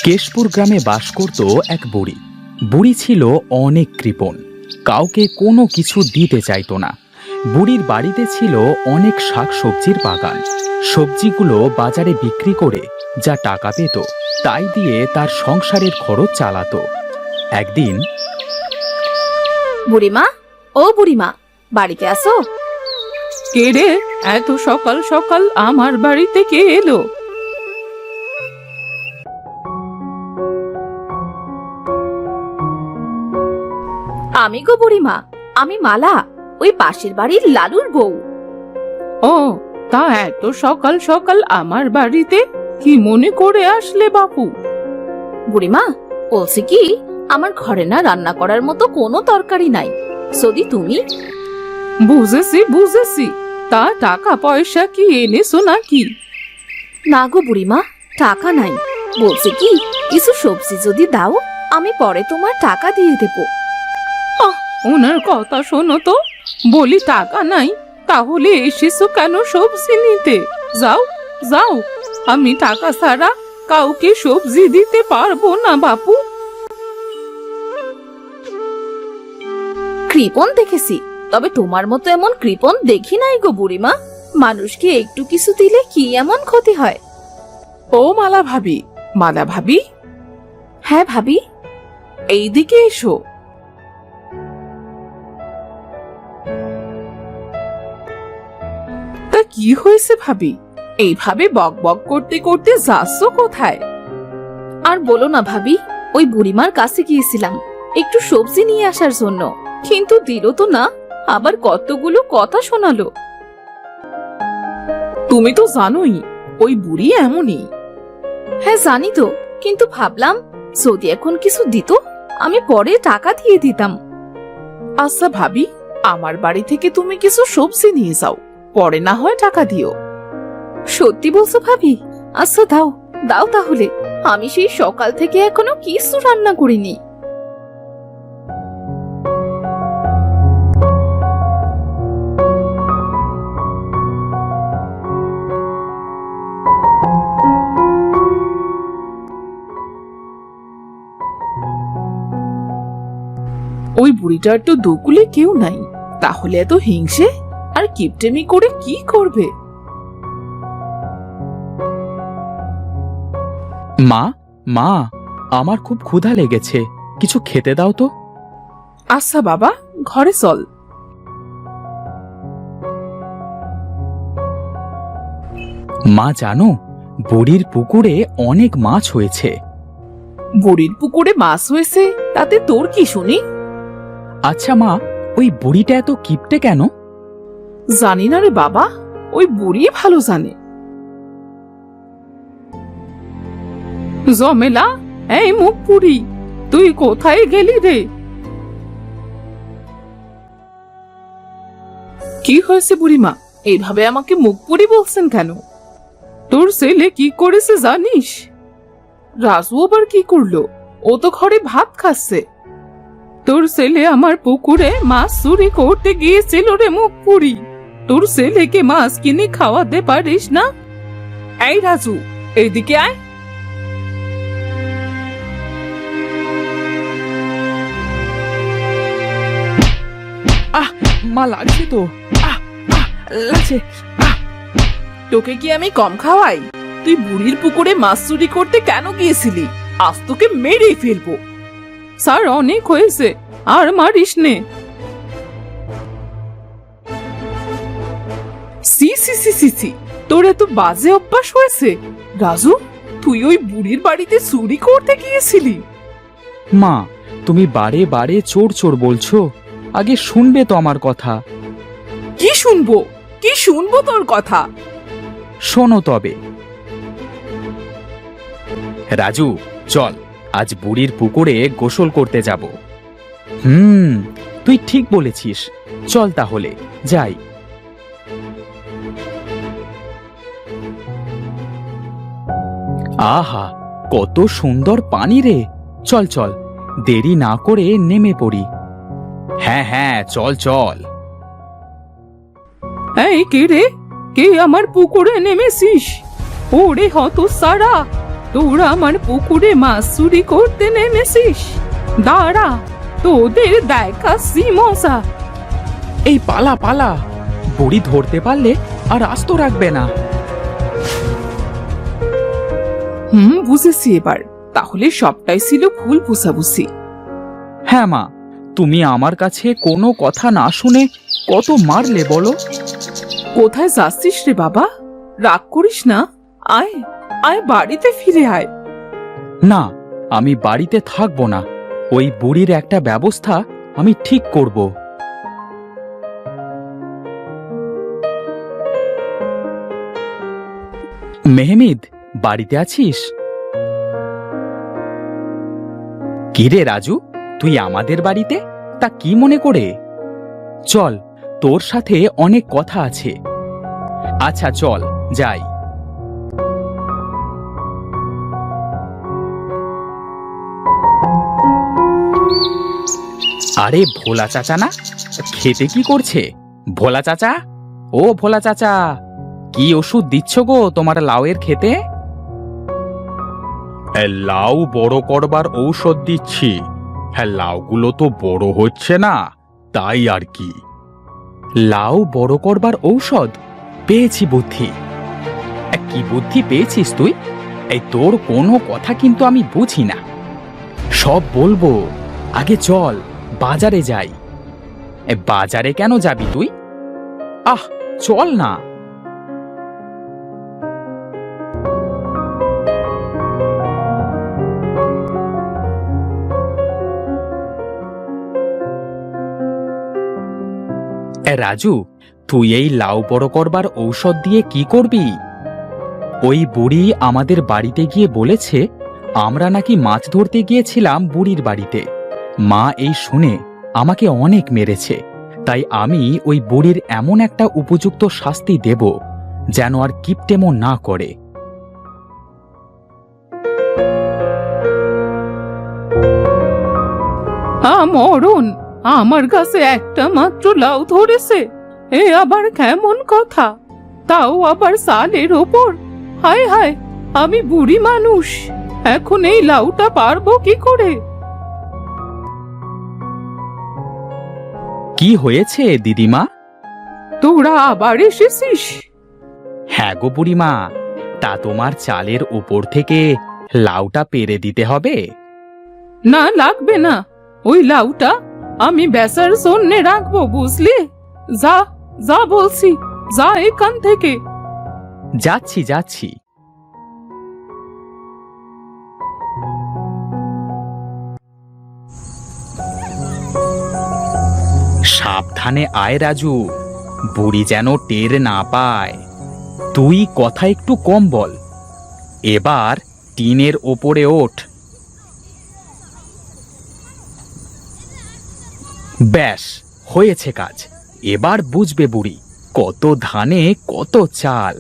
কেশপুর গ্রামে বাস করত এক বুড়ি। বুড়ি ছিল অনেক কৃপণ, কাউকে কোনো কিছু দিতে চাইতো না। বুড়ির বাড়িতে ছিল অনেক শাকসবজির বাগান। সবজিগুলো বাজারে বিক্রি করে যা টাকা পেত তাই দিয়ে তার সংসারের খরচ চালাতো। একদিন, বুড়িমা, ও বুড়িমা, বাড়িতে আসো। কে রে, এত সকাল সকাল আমার বাড়িতে কে এলো? আমি গো বুড়িমা, আমি মালা, ওই পাশের বাড়ির লালুর বউ। ও, তা এত সকাল সকাল আমার বাড়িতে কি মনে করে আসলে বাপু? বুড়িমা, বলছি কি, আমার ঘরে না রান্না করার মতো কোনো তরকারি নাই, যদি তুমি। বুঝেছি বুঝেছি, তা টাকা পয়সা কি এনেছো নাকি? না গো বুড়িমা, টাকা নাই। বলছি কি, কিছু সবজি যদি দাও, আমি পরে তোমার টাকা দিয়ে দেবো। ওনার কথা শোনো তো, বলি টাকা নাই, তাহলে এসেছো কেন সবজি নিতে? যাও যাও, আমি টাকা ছাড়া কাউকে সবজি দিতে পারবো না বাপু। কৃপণ দেখেছি, তবে তোমার মতো এমন কৃপণ দেখি নাই গো বুড়িমা। মানুষকে একটু কিছু দিলে কি এমন ক্ষতি হয়? ও মালা ভাবি, মালা ভাবি, হ্যাঁ ভাবি। এইদিকে এসো। তা কি হয়েছে ভাবি, এইভাবে বক বক করতে করতে যাচ্ছ কোথায়? আর বলো না ভাবি, ওই বুড়িমার কাছে গিয়েছিলাম একটু সবজি নিয়ে আসার জন্য, কিন্তু দিল তো না, আবার কতগুলো কথা শোনালো। তুমি তো জানোই ওই বুড়ি এমনই। হ্যাঁ জানি তো, কিন্তু ভাবলাম যদি এখন কিছু দিত, আমি পরে টাকা দিয়ে দিতাম। আচ্ছা ভাবি, আমার বাড়ি থেকে তুমি কিছু সবজি নিয়ে যাও, পরে না হয় টাকা দিও। সত্যি বলছো ভাবি? আচ্ছা দাও দাও তাহলে, আমি সেই সকাল থেকে এখনো কিছু রান্না করিনি। ওই বুড়িটার তো দুকুলে কেউ নাই, তাহলে এত হিংসে আর কিপটেমি করে কি করবে? মা মা, আমার খুব ক্ষুধা লেগেছে, কিছু খেতে দাও তো। আচ্ছা বাবা, ঘরে চল। মা জানো, বুড়ির পুকুরে অনেক মাছ হয়েছে। বুড়ির পুকুরে মাছ হয়েছে, তাতে তোর কি শুনি? আচ্ছা মা, ওই বুড়িটা এত কিপটে কেন? জানি না রে বাবা, ওই বুড়ি ভালো জানে। জমেলা, এই মুখ পুরি, তুই কোথায় গেলি রে? কি হয়েছে বুড়িমা, এইভাবে আমাকে মুখ পুরি বলছেন কেন? তোর ছেলে কি করেছে জানিস? রাজু আবার কি করলো? ও তো ঘরে ভাত খাচ্ছে। তোর ছেলে আমার পুকুরে মাছ চুরি করতে গিয়েছিল রে মুখ পুরি। তোর ছেলেকে মাছ কিনে খাওয়াতে পারিস না? এই রাজু, এইদিকে আয়। মা লাগছে তো, লাগছে। তোকে কি আমি কম খাওয়াই? তুই বুড়ির পুকুরে মাছ চুরি করতে কেন গিয়েছিলি? আজ তোকে মেরেই ফেলবো। স্যার, অনেক হয়েছে, আর মারিস নে। সি সি সি সি সি, তোর এত বাজে অভ্যাস হয়েছে? রাজু, তুই ওই বুড়ির বাড়িতে চুরি করতে গিয়েছিলি? মা, তুমি বারে বারে চোর চোর বলছো, আগে শুনবে তো আমার কথা। কি শুনবো? কি শুনবো তোর কথা? শোনো তবে। রাজু, চল, আজ বুড়ির পুকুরে গোসল করতে যাব। তুই ঠিক বলেছিস, চল তাহলে যাই। আহা, কত সুন্দর পানি রে! চল চল, দেরি না করে নেমে পড়ি। হ্যাঁ হ্যাঁ, চল চল। এই কে রে, কে আমার পুকুরে নেমেছিস? ওরে হতসারা, তোরা আমার পুকুরে মাছ চুরি করতে নেমেছিস? দাঁড়া, তোদের দেখাচ্ছি মজা। এই পালা পালা, বুড়ি ধরতে পারলে আর আস্ত রাখবে না। বুঝেছি এবার। তাহলে সবটাই ছিল ভুল বুঝাবুঝি। হ্যাঁ মা, তুমি আমার কাছে কোনো কথা না শুনে কত মারলে বলো। কোথায় যাচ্ছিস রে বাবা? রাগ করিস না, আয় আয়, বাড়িতে ফিরে আয়। না, আমি বাড়িতে থাকবো না। ওই বুড়ির একটা ব্যবস্থা আমি ঠিক করব। মেহমিদ, বাড়িতে আছিস? কিরে রাজু, তুই আমাদের বাড়িতে? তা কি মনে করে? চল, তোর সাথে অনেক কথা আছে। আচ্ছা চল যাই। আরে ভোলা চাচা না? খেতে কি করছে? ভোলা চাচা, ও ভোলা চাচা, কি ওষুধ দিচ্ছ গো তোমার লাউয়ের খেতে? লাউ বড় করবার ঔষধ দিচ্ছি। হ্যাঁ, লাউগুলো তো বড় হচ্ছে না, তাই আর কি। লাউ বড় করবার ঔষধ? পেয়েছি বুদ্ধি। কি বুদ্ধি পেয়েছিস তুই? এই তোর কোনো কথা কিন্তু আমি বুঝি না। সব বলবো, আগে চল বাজারে যাই। বাজারে কেন যাবি তুই? আহ, চল না। রাজু, তুই এই লাউ বড় করবার ঔষধ দিয়ে কি করবি? ওই বুড়ি আমাদের বাড়িতে গিয়ে বলেছে আমরা নাকি মাছ ধরতে গিয়েছিলাম বুড়ির বাড়িতে। মা এই শুনে আমাকে অনেক মেরেছে। তাই আমি ওই বুড়ির এমন একটা উপযুক্ত শাস্তি দেব যেন আর কিপটেমো না করে। মরণ, আমার কাছে একটা মাত্র লাউ ধরেছে, এ আবার কেমন কথা? তাও আবার সালের ওপর। হায় হায়, আমি বুড়ি মানুষ, এখন এই লাউটা পারবো কি করে? কি হয়েছে দিদিমা? তোরা আবার এসেছিস? হ্যাঁ গো বুড়িমা, তা তোমার চালের উপর থেকে লাউটা পেরে দিতে হবে? না, লাগবে না। ওই লাউটা আমি বেচার জন্যে রাখবো, বুঝলি? যা যা বলছি, যা এখান থেকে। যাচ্ছি যাচ্ছি। সাবধানে আয় রাজু, বুড়ি যেন টের না পায়। তুই কথা একটু কম বল। এবার টিনের ওপরে ওঠ। ব্যাস, হয়েছে কাজ। এবার বুঝবে বুড়ি কত ধানে কত চাল।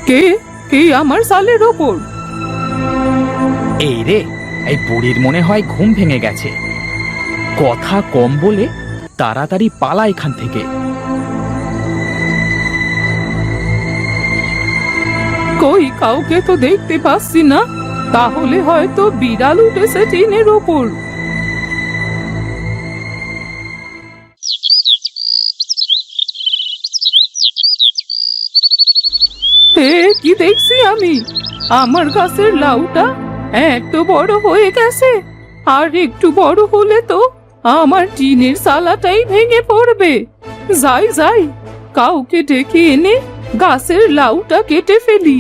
কে কে আমার সালের ওপর? এই রে, এই বুড়ির মনে হয় ঘুম ভেঙে গেছে। কথা কম বলে তাড়াতাড়ি পালা এখান থেকে। কই, কাউকে তো দেখতে পাচ্ছি না। তাহলে হয়তো বিড়াল উঠেছে টিনের ওপর। কি দেখছি আমি? আমার গাছের লাউটা এত বড় হয়ে গেছে, আর একটু বড় হলে তো আমার টিনের চালাটাই ভেঙে পড়বে। যাই যাই, কাউকে ডেকে এনে গাছের লাউটা কেটে ফেলি।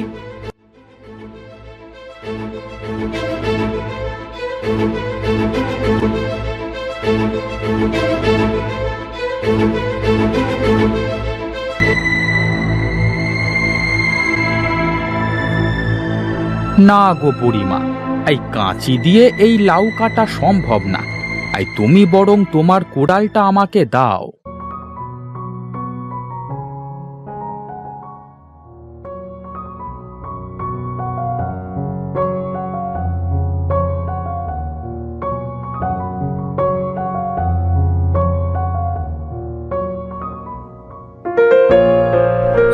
না গো বুড়িমা, এই কাঁচি দিয়ে এই লাউ কাটা সম্ভব না। এই তুমি বরং তোমার কোড়ালটা আমাকে দাও।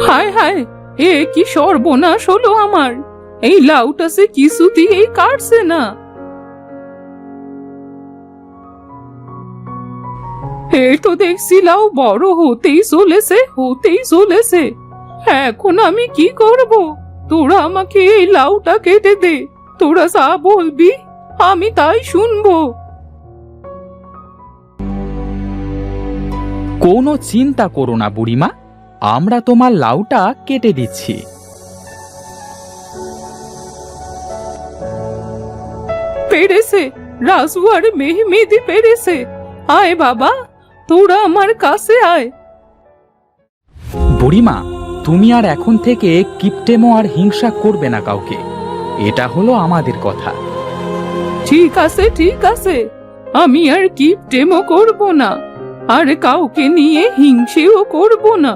হায় হায়, এ কি সর্বনাশ হলো আমার! এই লাউটা সে কিছুতেই কাটছে না। এই তো দেখছি লাউ বড় হতেই চলেছে। এখন আমি কি করব? তোরা আমাকে এই লাউটা কেটে দে। তোরা যা বলবি আমি তাই শুনবো। কোনো চিন্তা করো না বুড়িমা, আমরা তোমার লাউটা কেটে দিচ্ছি। পেরেছে, রাজু আর মেহমেদি পেরেছে। আয় বাবা, তোরা আমার কাছে আয়। বুড়িমা, তুমি আর এখন থেকে কিপটেমো আর হিংসা করবে না কাউকে। এটা হলো আমাদের কথা। ঠিক আছে, আমি আর কিপটেমো করব না, আর কাউকে নিয়ে হিংসেও করব না।